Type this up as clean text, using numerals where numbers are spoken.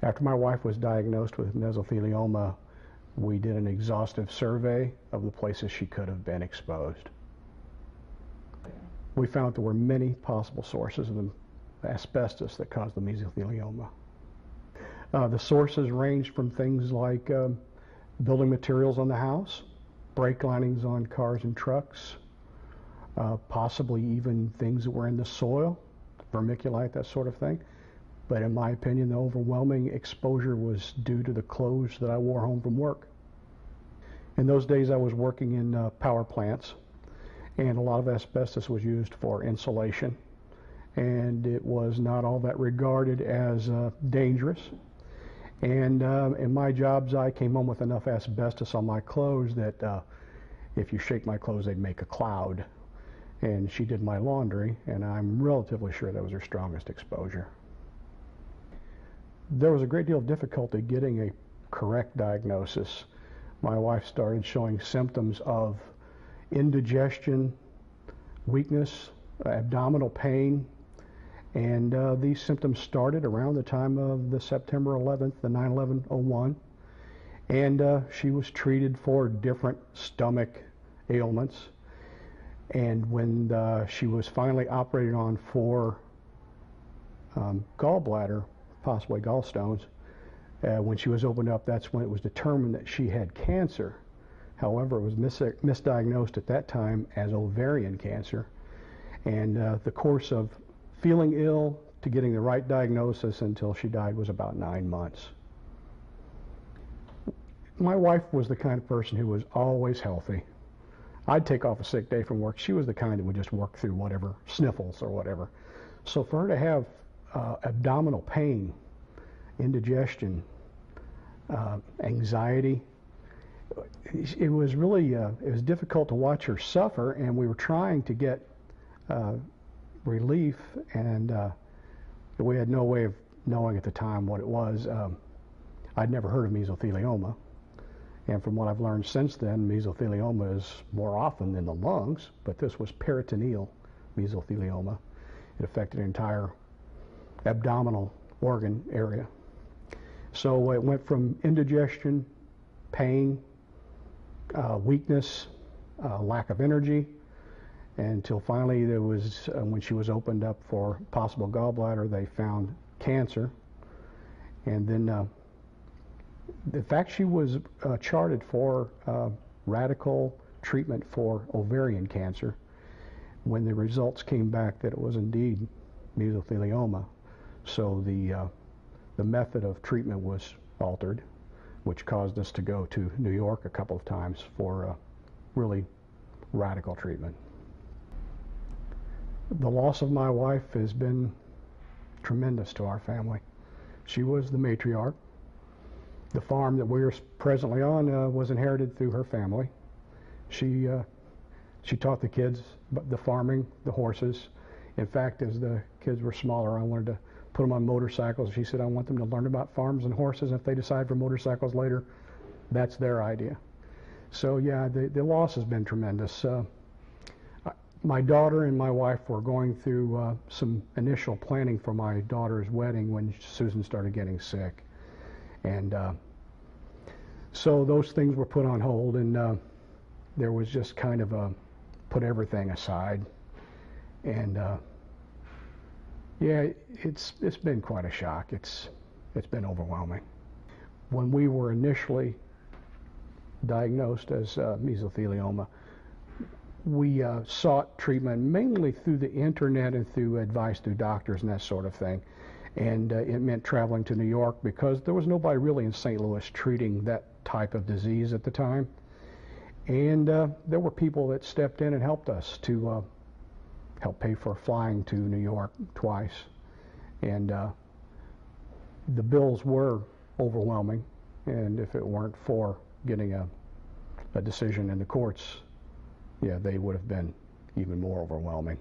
After my wife was diagnosed with mesothelioma, we did an exhaustive survey of the places she could have been exposed. We found there were many possible sources of the asbestos that caused the mesothelioma. The sources ranged from things like building materials on the house, brake linings on cars and trucks, possibly even things that were in the soil, vermiculite, that sort of thing. But in my opinion, the overwhelming exposure was due to the clothes that I wore home from work. In those days, I was working in power plants, and a lot of asbestos was used for insulation, and it was not all that regarded as dangerous. And in my jobs, I came home with enough asbestos on my clothes that if you shake my clothes, they'd make a cloud. And she did my laundry, and I'm relatively sure that was her strongest exposure. There was a great deal of difficulty getting a correct diagnosis. My wife started showing symptoms of indigestion, weakness, abdominal pain, and these symptoms started around the time of the September 11th, the 9/11/01, and she was treated for different stomach ailments. And when she was finally operated on for gallbladder, possibly gallstones, when she was opened up, that's when it was determined that she had cancer. However, it was misdiagnosed at that time as ovarian cancer. And the course of feeling ill to getting the right diagnosis until she died was about 9 months. My wife was the kind of person who was always healthy. I'd take off a sick day from work. She was the kind that would just work through whatever, sniffles or whatever. So for her to have abdominal pain, indigestion, anxiety, it was really it was difficult to watch her suffer, and we were trying to get relief, and we had no way of knowing at the time what it was. I'd never heard of mesothelioma, and from what I've learned since then, mesothelioma is more often in the lungs, but this was peritoneal mesothelioma. It affected the entire abdominal organ area. So it went from indigestion, pain, weakness, lack of energy, until finally there was, when she was opened up for possible gallbladder, they found cancer. And then, in fact, she was charted for radical treatment for ovarian cancer when the results came back that it was indeed mesothelioma. So the method of treatment was altered, which caused us to go to New York a couple of times for really radical treatment. The loss of my wife has been tremendous to our family. She was the matriarch. The farm that we are presently on was inherited through her family. She taught the kids the farming, the horses. In fact, as the kids were smaller, I wanted to put them on motorcycles. She said, I want them to learn about farms and horses. If they decide for motorcycles later, that's their idea. So yeah, the loss has been tremendous. My daughter and my wife were going through some initial planning for my daughter's wedding when Susan started getting sick. And so those things were put on hold, and there was just kind of a put everything aside. And yeah, it's been quite a shock. It's been overwhelming. When we were initially diagnosed as mesothelioma, we sought treatment mainly through the internet and through advice through doctors and that sort of thing. And it meant traveling to New York because there was nobody really in St. Louis treating that type of disease at the time. And there were people that stepped in and helped us to help pay for flying to New York twice. And the bills were overwhelming, and if it weren't for getting a decision in the courts, yeah, they would have been even more overwhelming.